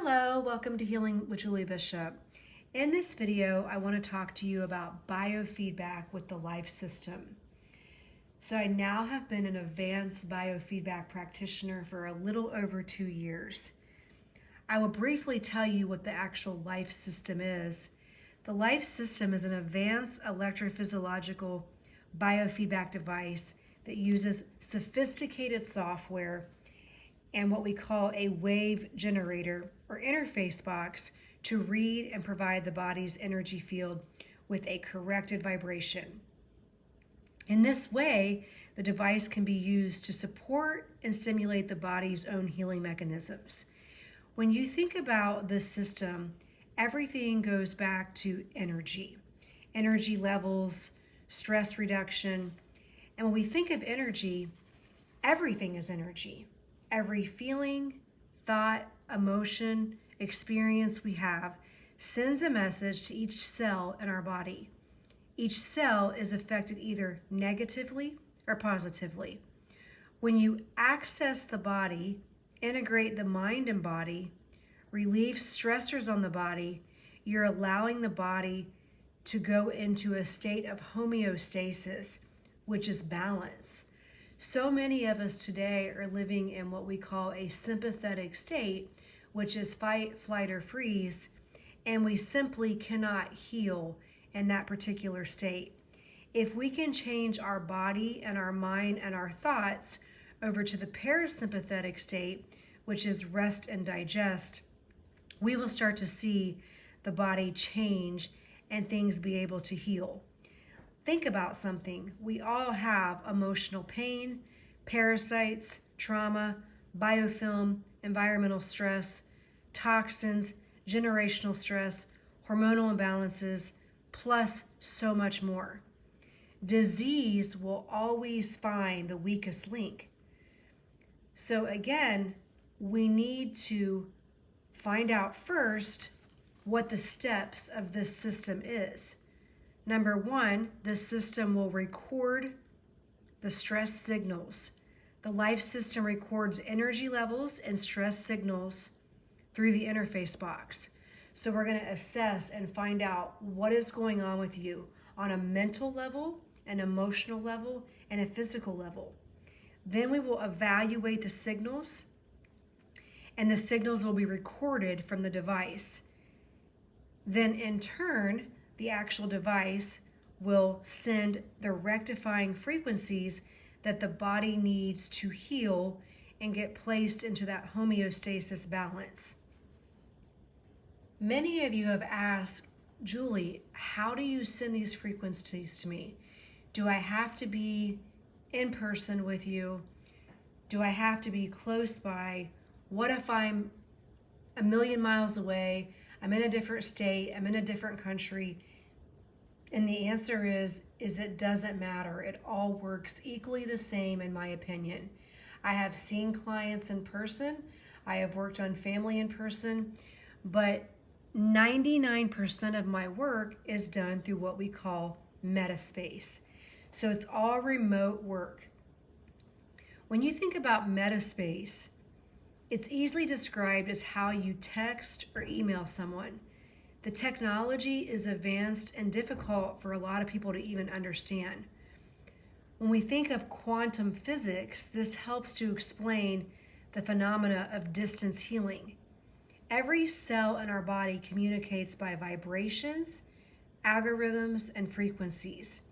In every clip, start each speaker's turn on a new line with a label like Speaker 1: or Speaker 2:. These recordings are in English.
Speaker 1: Hello, welcome to Healing with Julie Bishop. In this video, I want to talk to you about biofeedback with the L.I.F.E system. So I now have been an advanced biofeedback practitioner for a little over 2 years. I will briefly tell you what the actual L.I.F.E system is. The L.I.F.E system is an advanced electro-physiological biofeedback device that uses sophisticated software and what we call a wave generator or interface box to read and provide the body's energy field with a corrected vibration. In this way, the device can be used to support and stimulate the body's own healing mechanisms. When you think about this system, everything goes back to energy levels, stress reduction. And when we think of energy, everything is energy. Every feeling, thought, emotion, experience we have sends a message to each cell in our body. Each cell is affected either negatively or positively. When you access the body, integrate the mind and body, relieve stressors on the body, you're allowing the body to go into a state of homeostasis, which is balance. So many of us today are living in what we call a sympathetic state, which is fight, flight, or freeze, and we simply cannot heal in that particular state. If we can change our body and our mind and our thoughts over to the parasympathetic state, which is rest and digest, we will start to see the body change and things be able to heal. Think about something. We all have emotional pain, parasites, trauma, biofilm, environmental stress, toxins, generational stress, hormonal imbalances, plus so much more. Disease will always find the weakest link. So again, we need to find out first what the steps of this system is. Number one, the system will record the stress signals. The L.I.F.E system records energy levels and stress signals through the interface box. So we're going to assess and find out what is going on with you on a mental level, an emotional level, and a physical level. Then we will evaluate the signals, and the signals will be recorded from the device. Then in turn, the actual device will send the rectifying frequencies that the body needs to heal and get placed into that homeostasis balance. Many of you have asked, Julie, how do you send these frequencies to me? Do I have to be in person with you? Do I have to be close by? What if I'm a million miles away? I'm in a different state, I'm in a different country. And the answer is it doesn't matter. It all works equally the same in my opinion. I have seen clients in person, I have worked on family in person, but 99% of my work is done through what we call metaspace. So it's all remote work. When you think about metaspace, it's easily described as how you text or email someone. The technology is advanced and difficult for a lot of people to even understand. When we think of quantum physics, this helps to explain the phenomena of distance healing. Every cell in our body communicates by vibrations, algorithms, and frequencies.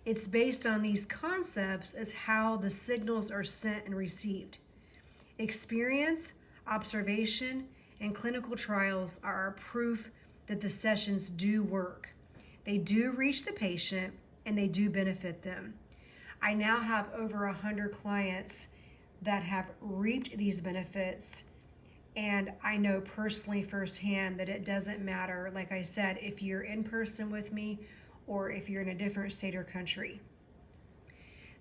Speaker 1: It's based on these concepts as how the signals are sent and received. Experience, observation, and clinical trials are proof that the sessions do work. They do reach the patient and they do benefit them. I now have over 100 clients that have reaped these benefits, and I know personally firsthand that it doesn't matter, like I said, if you're in person with me or if you're in a different state or country.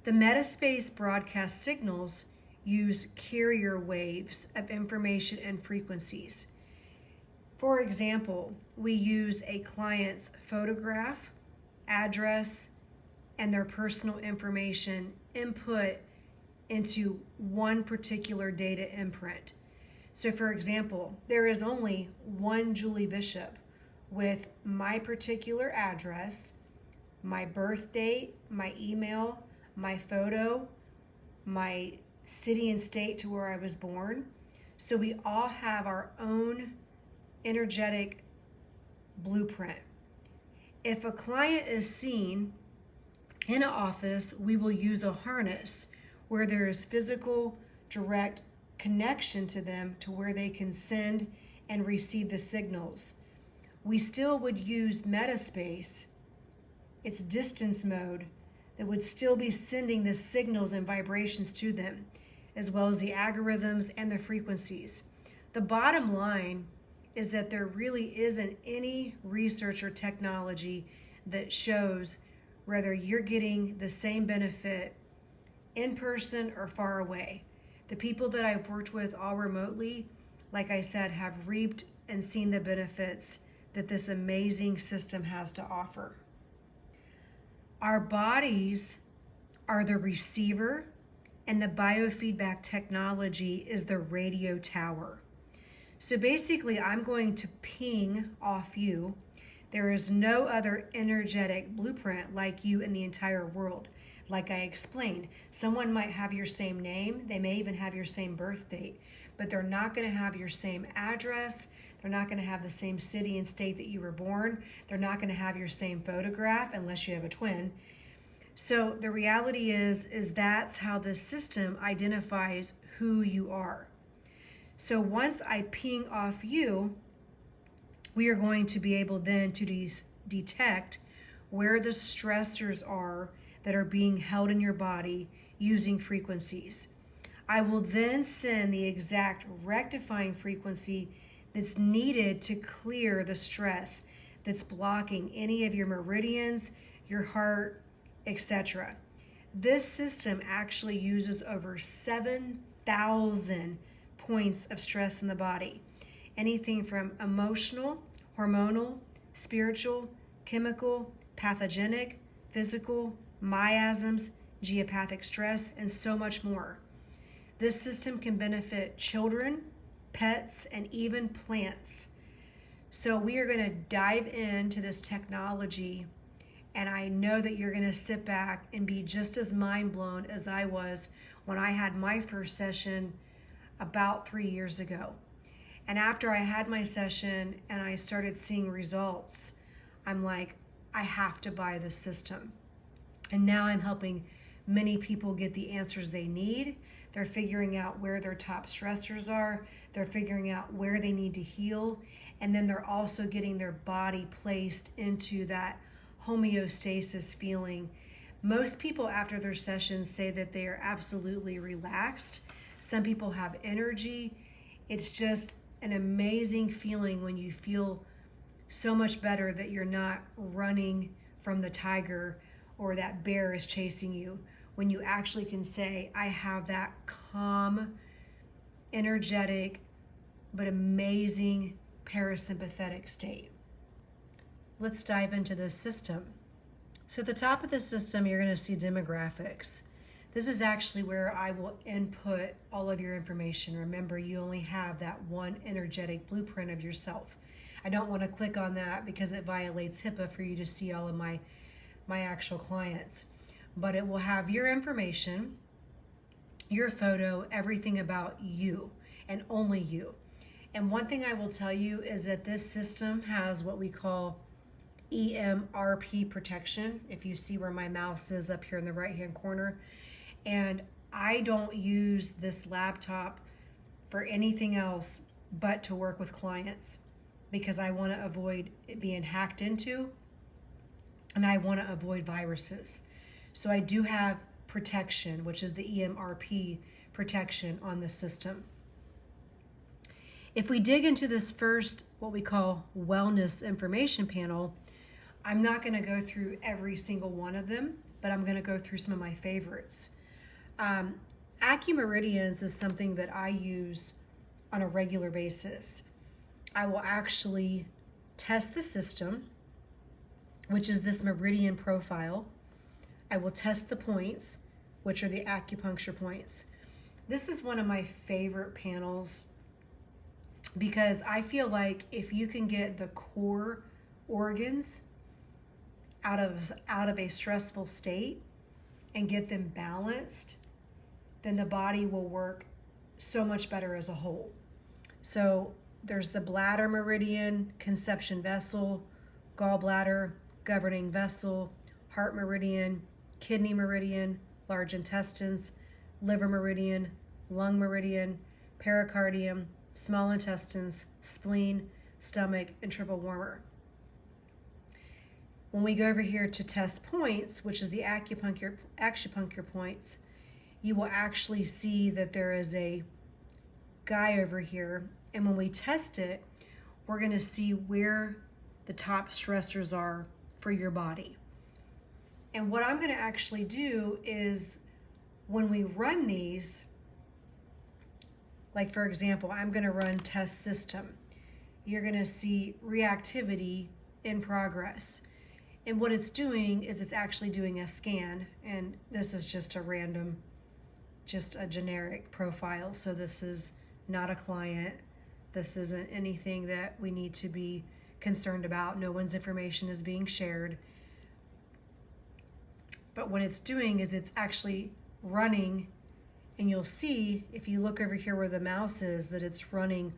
Speaker 1: The metaspace broadcast signals use carrier waves of information and frequencies. For example, we use a client's photograph, address, and their personal information input into one particular data imprint. So for example, there is only one Julie Bishop with my particular address, my birth date, my email, my photo, my city and state to where I was born. So we all have our own energetic blueprint. If a client is seen in an office, we will use a harness where there is physical, direct connection to them to where they can send and receive the signals. We still would use Metaspace, its distance mode, that would still be sending the signals and vibrations to them, as well as the algorithms and the frequencies. The bottom line is that there really isn't any research or technology that shows whether you're getting the same benefit in person or far away. The people that I've worked with all remotely, like I said, have reaped and seen the benefits that this amazing system has to offer. Our bodies are the receiver, and the biofeedback technology is the radio tower. So basically, I'm going to ping off you. There is no other energetic blueprint like you in the entire world. Like I explained, someone might have your same name, they may even have your same birth date, but they're not going to have your same address. They're not going to have the same city and state that you were born. They're not going to have your same photograph unless you have a twin. So the reality is that's how the system identifies who you are. So once I ping off you, we are going to be able then to detect where the stressors are that are being held in your body using frequencies. I will then send the exact rectifying frequency that's needed to clear the stress that's blocking any of your meridians, your heart, etc. This system actually uses over 7,000 points of stress in the body. Anything from emotional, hormonal, spiritual, chemical, pathogenic, physical, miasms, geopathic stress, and so much more. This system can benefit children, pets, and even plants. So we are going to dive into this technology, and I know that you're going to sit back and be just as mind blown as I was when I had my first session about 3 years ago. And after I had my session and I started seeing results, I'm like, I have to buy this system. And now I'm helping many people get the answers they need. They're figuring out where their top stressors are. They're figuring out where they need to heal. And then they're also getting their body placed into that homeostasis feeling. Most people after their sessions say that they are absolutely relaxed. Some people have energy. It's just an amazing feeling when you feel so much better that you're not running from the tiger or that bear is chasing you. When you actually can say, I have that calm, energetic, but amazing parasympathetic state. Let's dive into this system. So at the top of the system, you're going to see demographics. This is actually where I will input all of your information. Remember, you only have that one energetic blueprint of yourself. I don't want to click on that because it violates HIPAA for you to see all of my actual clients. But it will have your information, your photo, everything about you, and only you. And one thing I will tell you is that this system has what we call EMRP protection. If you see where my mouse is up here in the right-hand corner. And I don't use this laptop for anything else but to work with clients because I want to avoid it being hacked into and I want to avoid viruses. So I do have protection, which is the EMRP protection on the system. If we dig into this first, what we call wellness information panel, I'm not going to go through every single one of them, but I'm going to go through some of my favorites. AcuMeridians is something that I use on a regular basis. I will actually test the system, which is this meridian profile. I will test the points, which are the acupuncture points. This is one of my favorite panels because I feel like if you can get the core organs out of a stressful state and get them balanced, then the body will work so much better as a whole. So there's the bladder meridian, conception vessel, gallbladder, governing vessel, heart meridian, kidney meridian, large intestines, liver meridian, lung meridian, pericardium, small intestines, spleen, stomach, and triple warmer. When we go over here to test points, which is the acupuncture points, you will actually see that there is a guy over here. And when we test it, we're going to see where the top stressors are for your body. And what I'm going to actually do is when we run these, like for example, I'm going to run test system. You're going to see reactivity in progress. And what it's doing is it's actually doing a scan. And this is just a random, just a generic profile. So this is not a client. This isn't anything that we need to be concerned about. No one's information is being shared. But what it's doing is it's actually running, and you'll see if you look over here where the mouse is that it's running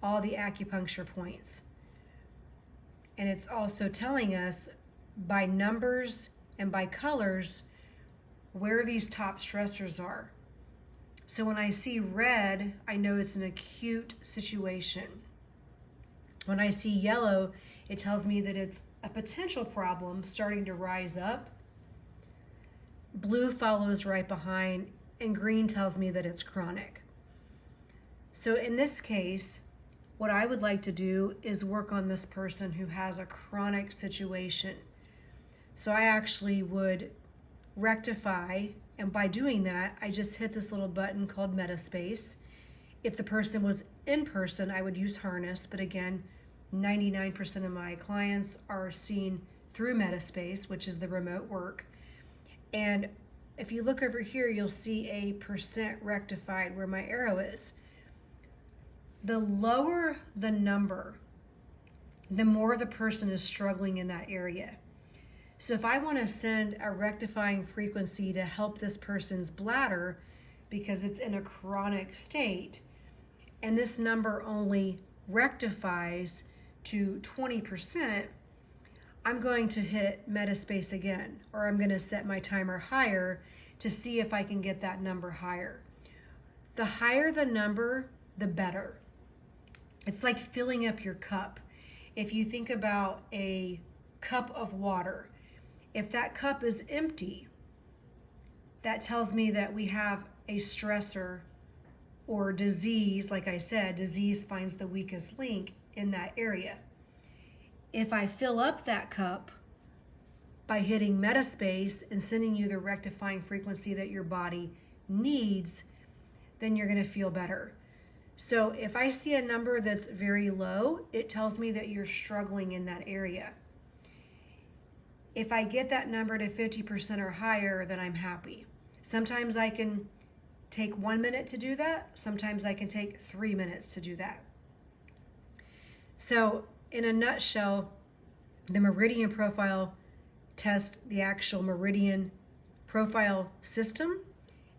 Speaker 1: all the acupuncture points. And it's also telling us by numbers and by colors where these top stressors are. So when I see red, I know it's an acute situation. When I see yellow, it tells me that it's a potential problem starting to rise up. Blue follows right behind, and green tells me that it's chronic. So in this case, what I would like to do is work on this person who has a chronic situation. So I actually would rectify, and by doing that, I just hit this little button called Metaspace. If the person was in person, I would use Harness, but again, 99% of my clients are seen through Metaspace, which is the remote work. And if you look over here, you'll see a percent rectified where my arrow is. The lower the number, the more the person is struggling in that area. So if I want to send a rectifying frequency to help this person's bladder because it's in a chronic state, and this number only rectifies to 20%, I'm going to hit Metaspace again, or I'm going to set my timer higher to see if I can get that number higher. The higher the number, the better. It's like filling up your cup. If you think about a cup of water, if that cup is empty, that tells me that we have a stressor or disease. Like I said, disease finds the weakest link in that area. If I fill up that cup by hitting Metaspace and sending you the rectifying frequency that your body needs, then you're going to feel better. So if I see a number that's very low, it tells me that you're struggling in that area. If I get that number to 50% or higher, then I'm happy. Sometimes I can take 1 minute to do that. Sometimes I can take 3 minutes to do that. So in a nutshell, the meridian profile tests the actual meridian profile system,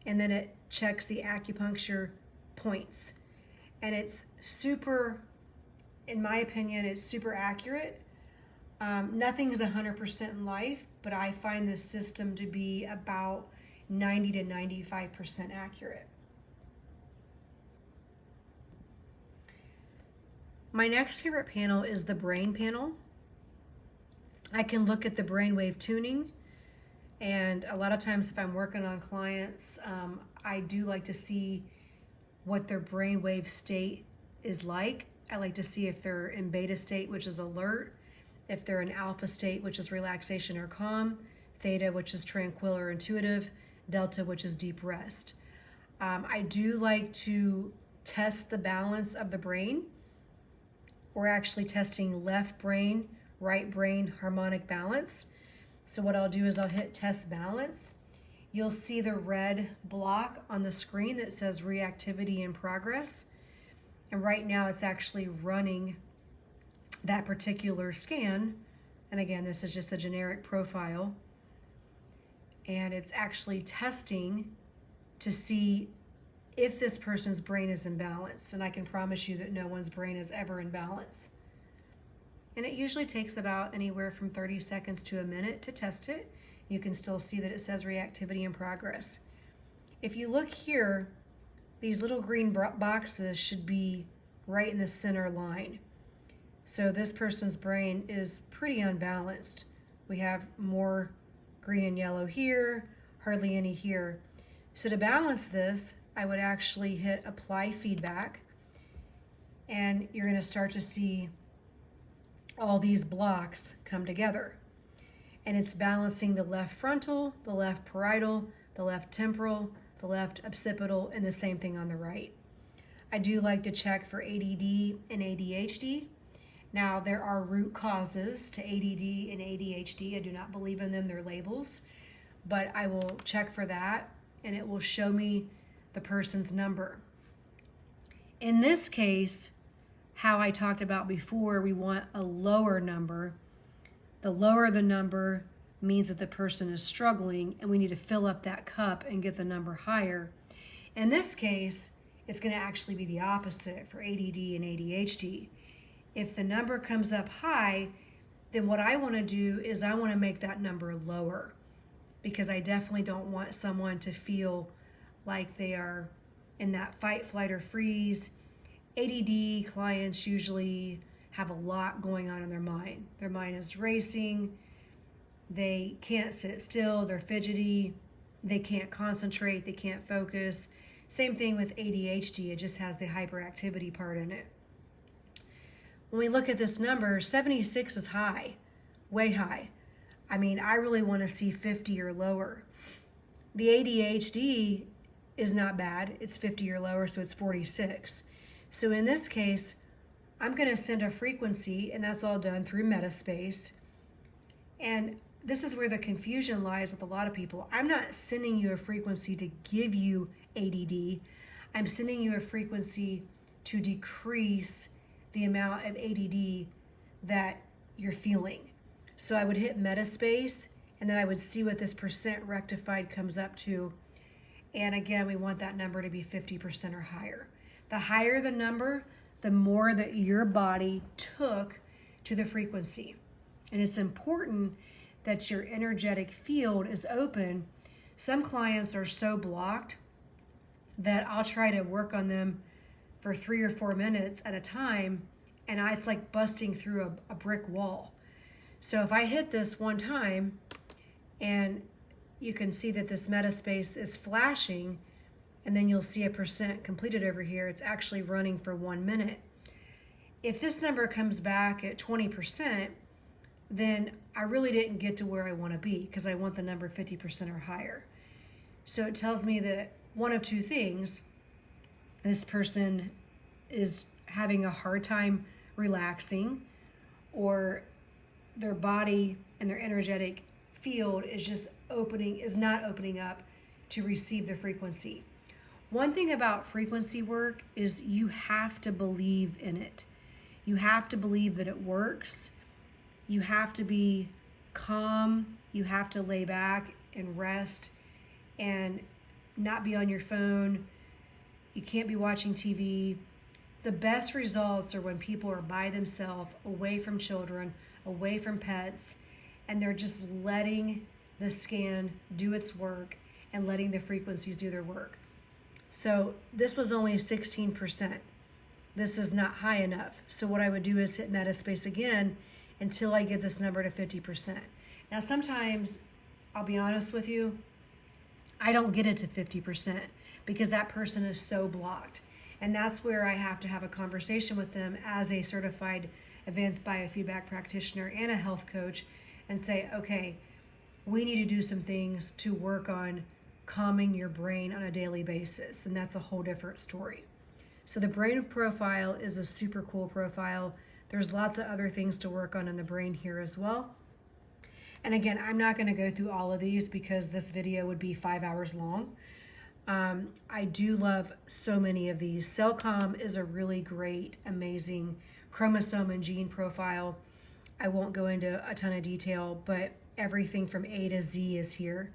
Speaker 1: and then it checks the acupuncture points. And it's super, in my opinion, it's super accurate. Nothing's 100% in life, but I find this system to be about 90 to 95% accurate. My next favorite panel is the brain panel. I can look at the brainwave tuning, and a lot of times if I'm working on clients, I do like to see what their brainwave state is like. I like to see if they're in beta state, which is alert, if they're in alpha state, which is relaxation or calm, theta, which is tranquil or intuitive, delta, which is deep rest. I do like to test the balance of the brain. We're actually testing left brain, right brain harmonic balance. So what I'll do is I'll hit test balance. You'll see the red block on the screen that says reactivity in progress. And right now it's actually running that particular scan. And again, this is just a generic profile. And it's actually testing to see if this person's brain is in balance. And I can promise you that no one's brain is ever in balance. And it usually takes about anywhere from 30 seconds to a minute to test it. You can still see that it says reactivity in progress. If you look here, these little green boxes should be right in the center line. So this person's brain is pretty unbalanced. We have more green and yellow here, hardly any here. So to balance this, I would actually hit apply feedback, and you're going to start to see all these blocks come together. And it's balancing the left frontal, the left parietal, the left temporal, the left occipital, and the same thing on the right. I do like to check for ADD and ADHD. Now, there are root causes to ADD and ADHD. I do not believe in them, they're labels, but I will check for that, and it will show me the person's number. In this case, how I talked about before, we want a lower number. The lower the number means that the person is struggling, and we need to fill up that cup and get the number higher. In this case, it's going to actually be the opposite for ADD and ADHD. If the number comes up high, then what I want to do is I want to make that number lower, because I definitely don't want someone to feel like they are in that fight, flight, or freeze. ADD clients usually have a lot going on in their mind. Their mind is racing. They can't sit still. They're fidgety. They can't concentrate. They can't focus. Same thing with ADHD. It just has the hyperactivity part in it. When we look at this number, 76 is high, way high. I mean, I really want to see 50 or lower. The ADHD is not bad. It's 50 or lower, so it's 46. So in this case, I'm going to send a frequency, and that's all done through Metaspace. And this is where the confusion lies with a lot of people. I'm not sending you a frequency to give you ADD. I'm sending you a frequency to decrease the amount of ADD that you're feeling. So I would hit Metaspace, and then I would see what this percent rectified comes up to. And again, we want that number to be 50% or higher. The higher the number, the more that your body took to the frequency. And it's important that your energetic field is open. Some clients are so blocked that I'll try to work on them for 3 or 4 minutes at a time, and it's like busting through a brick wall. So if I hit this one time, and you can see that this Metaspace is flashing, and then you'll see a percent completed over here. It's actually running for 1 minute. If this number comes back at 20%, then I really didn't get to where I want to be, because I want the number 50% or higher. So it tells me that one of two things: this person is having a hard time relaxing, or their body and their energetic field is not opening up to receive the frequency. One thing about frequency work is you have to believe in it. You have to believe that it works. You have to be calm. You have to lay back and rest and not be on your phone. You can't be watching TV. The best results are when people are by themselves, away from children, away from pets, and they're just letting the scan do its work and letting the frequencies do their work. So this was only 16%. This is not high enough. So what I would do is hit Metaspace again until I get this number to 50%. Now sometimes, I'll be honest with you, I don't get it to 50% because that person is so blocked. And that's where I have to have a conversation with them as a certified advanced biofeedback practitioner and a health coach, and say, okay, we need to do some things to work on calming your brain on a daily basis. And that's a whole different story. So the brain profile is a super cool profile. There's lots of other things to work on in the brain here as well. And again, I'm not going to go through all of these because this video would be 5 hours long. I do love so many of these. Cellcom is a really great, amazing chromosome and gene profile. I won't go into a ton of detail, but everything from A to Z is here.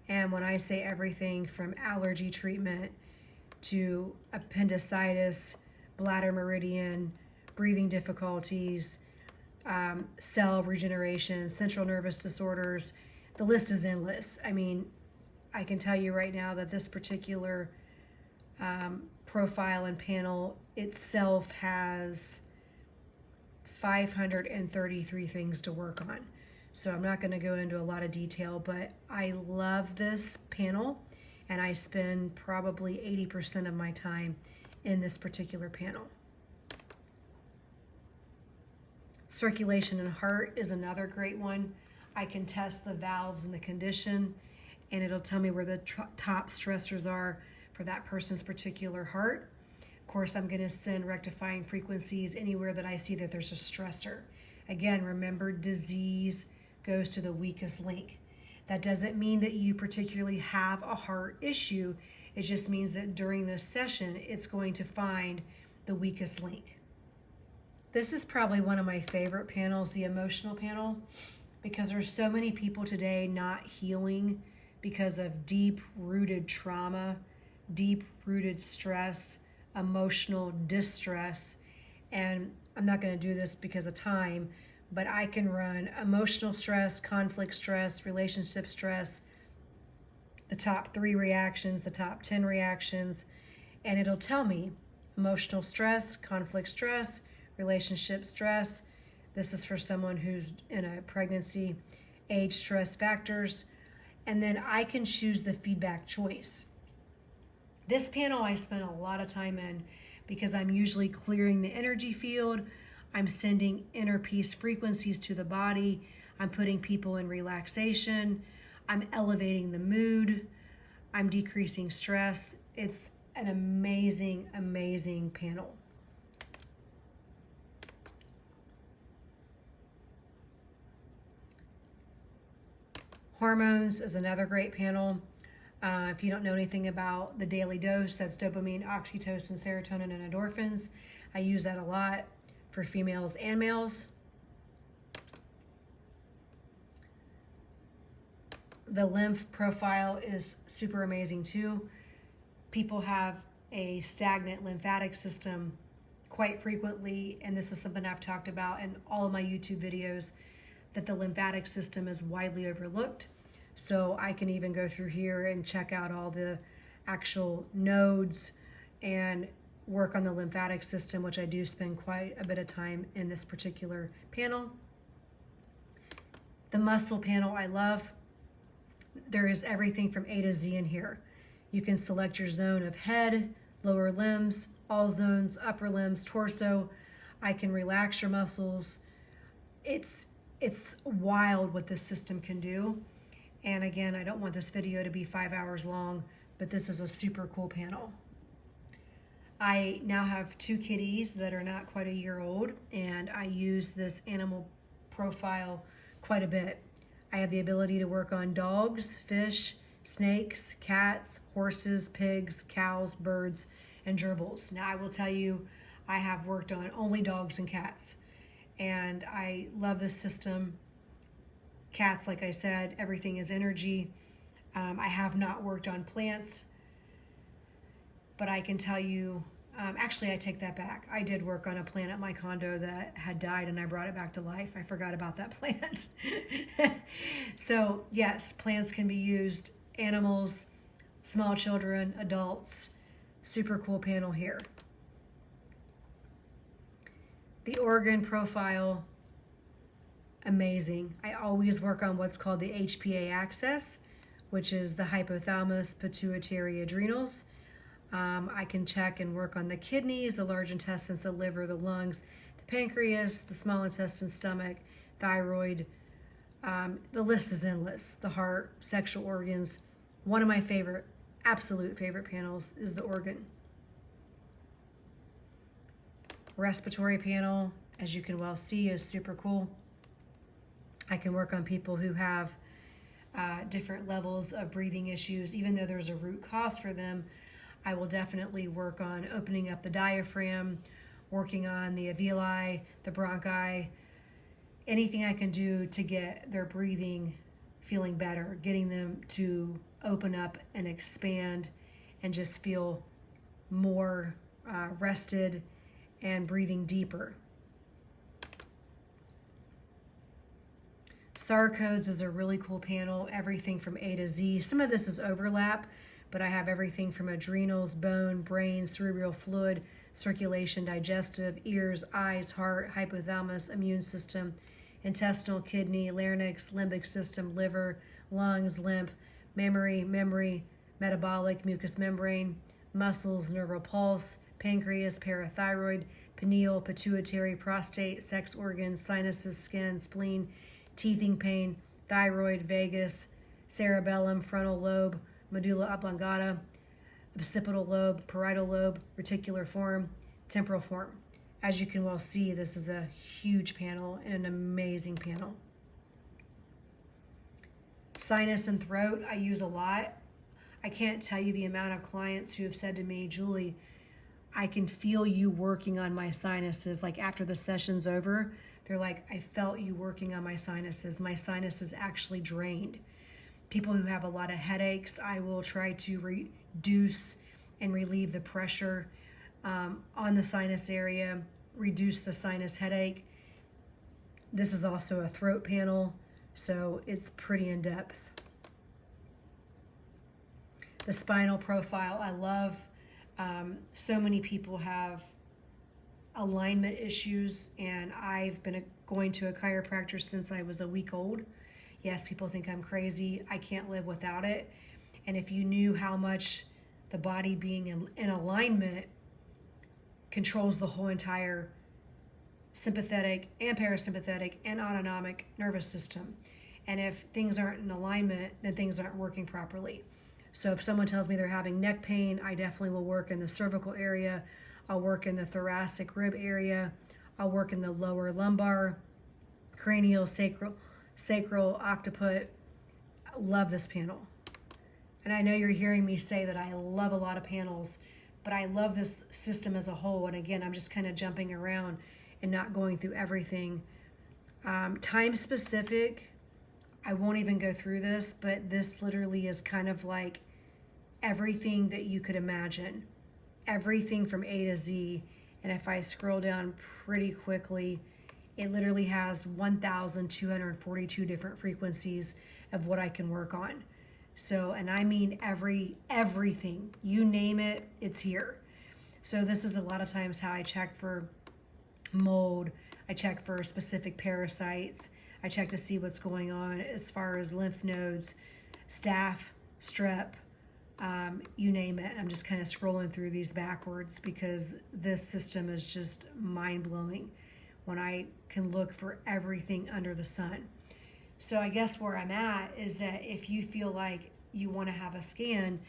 Speaker 1: And when I say everything from allergy treatment to appendicitis, bladder meridian, breathing difficulties, cell regeneration, central nervous disorders, the list is endless. I mean, I can tell you right now that this particular profile and panel itself has 533 things to work on. So I'm not going to go into a lot of detail, but I love this panel, and I spend probably 80% of my time in this particular panel. Circulation and heart is another great one. I can test the valves and the condition, and it'll tell me where the top stressors are for that person's particular heart. Of course, I'm going to send rectifying frequencies anywhere that I see that there's a stressor. Again, remember, disease goes to the weakest link. That doesn't mean that you particularly have a heart issue. It just means that during this session, it's going to find the weakest link. This is probably one of my favorite panels, the emotional panel, because there's so many people today not healing because of deep-rooted trauma, deep-rooted stress, emotional distress. And I'm not going to do this because of time, but I can run emotional stress, conflict stress, relationship stress, the top 3 reactions, the top 10 reactions, and it'll tell me emotional stress, conflict stress, relationship stress. This is for someone who's in a pregnancy, age, stress factors, and then I can choose the feedback choice. This panel I spend a lot of time in because I'm usually clearing the energy field. I'm sending inner peace frequencies to the body. I'm putting people in relaxation. I'm elevating the mood. I'm decreasing stress. It's an amazing, amazing panel. Hormones is another great panel. If you don't know anything about the daily dose, that's dopamine, oxytocin, serotonin, and endorphins. I use that a lot for females and males. The lymph profile is super amazing too. People have a stagnant lymphatic system quite frequently, and this is something I've talked about in all of my YouTube videos, that the lymphatic system is widely overlooked. So I can even go through here and check out all the actual nodes and work on the lymphatic system, which I do spend quite a bit of time in this particular panel. The muscle panel I love. There is everything from A to Z in here. You can select your zone of head, lower limbs, all zones, upper limbs, torso. I can relax your muscles. It's wild what this system can do. And again, I don't want this video to be 5 hours long, but this is a super cool panel. I now have 2 kitties that are not quite a year old, and I use this animal profile quite a bit. I have the ability to work on dogs, fish, snakes, cats, horses, pigs, cows, birds, and gerbils. Now I will tell you, I have worked on only dogs and cats, and I love this system. Cats, like I said, everything is energy. I have not worked on plants, but I can tell you, actually I take that back. I did work on a plant at my condo that had died, and I brought it back to life. I forgot about that plant. So yes, plants can be used, animals, small children, adults. Super cool panel here. The organ profile, amazing. I always work on what's called the HPA axis, which is the hypothalamus, pituitary, adrenals. I can check and work on the kidneys, the large intestines, the liver, the lungs, the pancreas, the small intestine, stomach, thyroid. The list is endless. The heart, sexual organs. One of my favorite, absolute favorite panels is the organ. Respiratory panel, as you can well see, is super cool. I can work on people who have different levels of breathing issues. Even though there's a root cause for them, I will definitely work on opening up the diaphragm, working on the alveoli, the bronchi, anything I can do to get their breathing feeling better, getting them to open up and expand and just feel more rested and breathing deeper. SAR codes is a really cool panel, everything from A to Z. Some of this is overlap, but I have everything from adrenals, bone, brain, cerebral fluid, circulation, digestive, ears, eyes, heart, hypothalamus, immune system, intestinal, kidney, larynx, limbic system, liver, lungs, lymph, memory, metabolic, mucous membrane, muscles, nerval pulse, pancreas, parathyroid, pineal, pituitary, prostate, sex organs, sinuses, skin, spleen, teething pain, thyroid, vagus, cerebellum, frontal lobe, medulla oblongata, occipital lobe, parietal lobe, reticular form, temporal form. As you can well see, this is a huge panel and an amazing panel. Sinus and throat, I use a lot. I can't tell you the amount of clients who have said to me, Julie, I can feel you working on my sinuses. Like after the session's over, they're like, I felt you working on my sinuses. My sinuses actually drained. People who have a lot of headaches, I will try to reduce and relieve the pressure on the sinus area, reduce the sinus headache. This is also a throat panel, so it's pretty in depth. The spinal profile, I love. So many people have alignment issues, and I've been going to a chiropractor since I was a week old. Yes, people think I'm crazy. I can't live without it. And if you knew how much the body being in alignment controls the whole entire sympathetic and parasympathetic and autonomic nervous system. And if things aren't in alignment, then things aren't working properly. So if someone tells me they're having neck pain, I definitely will work in the cervical area. I'll work in the thoracic rib area. I'll work in the lower lumbar, cranial, sacral, occiput. I love this panel. And I know you're hearing me say that I love a lot of panels, but I love this system as a whole. And again, I'm just kind of jumping around and not going through everything. Time specific, I won't even go through this, but this literally is kind of like everything that you could imagine. Everything from A to Z. And if I scroll down pretty quickly, it literally has 1,242 different frequencies of what I can work on. So, and I mean everything, you name it, it's here. So this is a lot of times how I check for mold. I check for specific parasites. I check to see what's going on as far as lymph nodes, staph, strep, you name it. I'm just kind of scrolling through these backwards because this system is just mind-blowing when I can look for everything under the sun. So I guess where I'm at is that if you feel like you want to have a scan,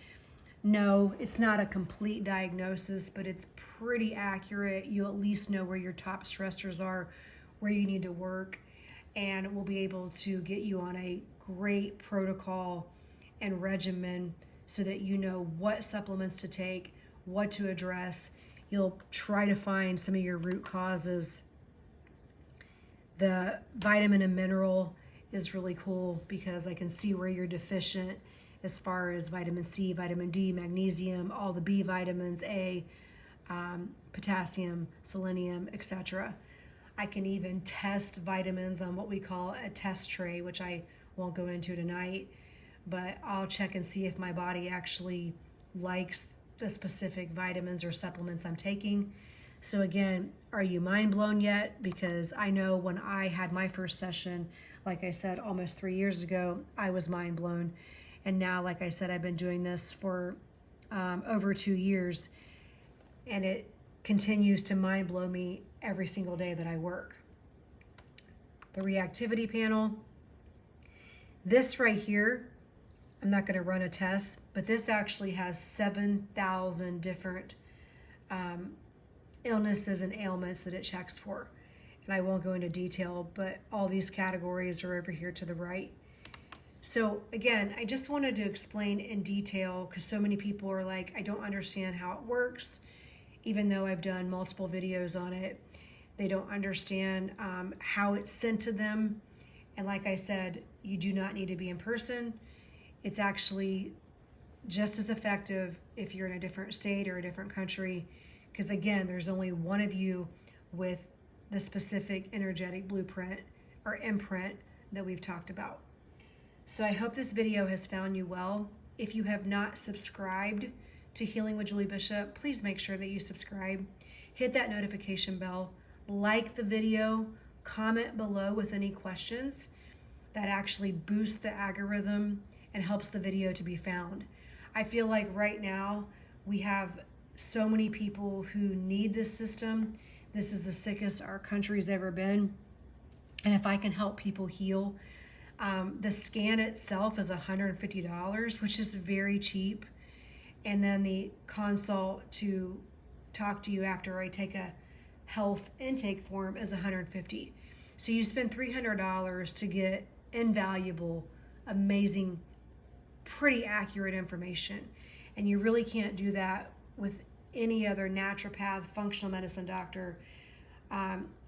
Speaker 1: no, it's not a complete diagnosis, but it's pretty accurate. You'll at least know where your top stressors are, where you need to work, and we'll be able to get you on a great protocol and regimen so that you know what supplements to take, what to address. You'll try to find some of your root causes. The vitamin and mineral is really cool because I can see where you're deficient as far as vitamin C, vitamin D, magnesium, all the B vitamins, A, potassium, selenium, etc. I can even test vitamins on what we call a test tray, which I won't go into tonight, but I'll check and see if my body actually likes the specific vitamins or supplements I'm taking. So again, are you mind blown yet? Because I know when I had my first session, like I said, almost 3 years ago, I was mind blown. And now, like I said, I've been doing this for over 2 years, and it continues to mind blow me every single day that I work. The reactivity panel. This right here, I'm not going to run a test, but this actually has 7,000 different illnesses and ailments that it checks for. And I won't go into detail, but all these categories are over here to the right. So again, I just wanted to explain in detail because so many people are like, I don't understand how it works, even though I've done multiple videos on it. They don't understand how it's sent to them. And like I said, you do not need to be in person. It's actually just as effective if you're in a different state or a different country, because again, there's only one of you with the specific energetic blueprint or imprint that we've talked about. So I hope this video has found you well. If you have not subscribed to Healing with Julie Bishop, please make sure that you subscribe. Hit that notification bell, like the video, comment below with any questions. That actually boosts the algorithm and helps the video to be found. I feel like right now we have so many people who need this system. This is the sickest our country's ever been. And if I can help people heal, the scan itself is $150, which is very cheap. And then the consult to talk to you after I take a health intake form is $150. So you spend $300 to get invaluable, amazing, pretty accurate information. And you really can't do that with any other naturopath, functional medicine doctor.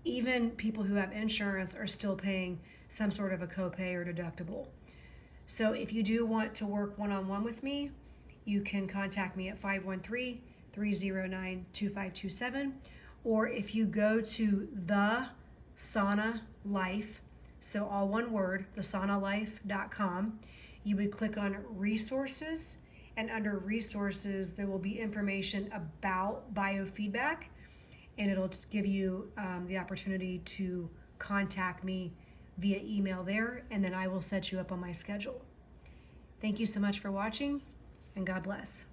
Speaker 1: Even people who have insurance are still paying some sort of a copay or deductible. So if you do want to work one-on-one with me, you can contact me at 513-309-2527. Or if you go to the Sauna Life, so all one word, thesaunalife.com, you would click on resources, and under resources, there will be information about biofeedback, and it'll give you the opportunity to contact me via email there, and then I will set you up on my schedule. Thank you so much for watching, and God bless.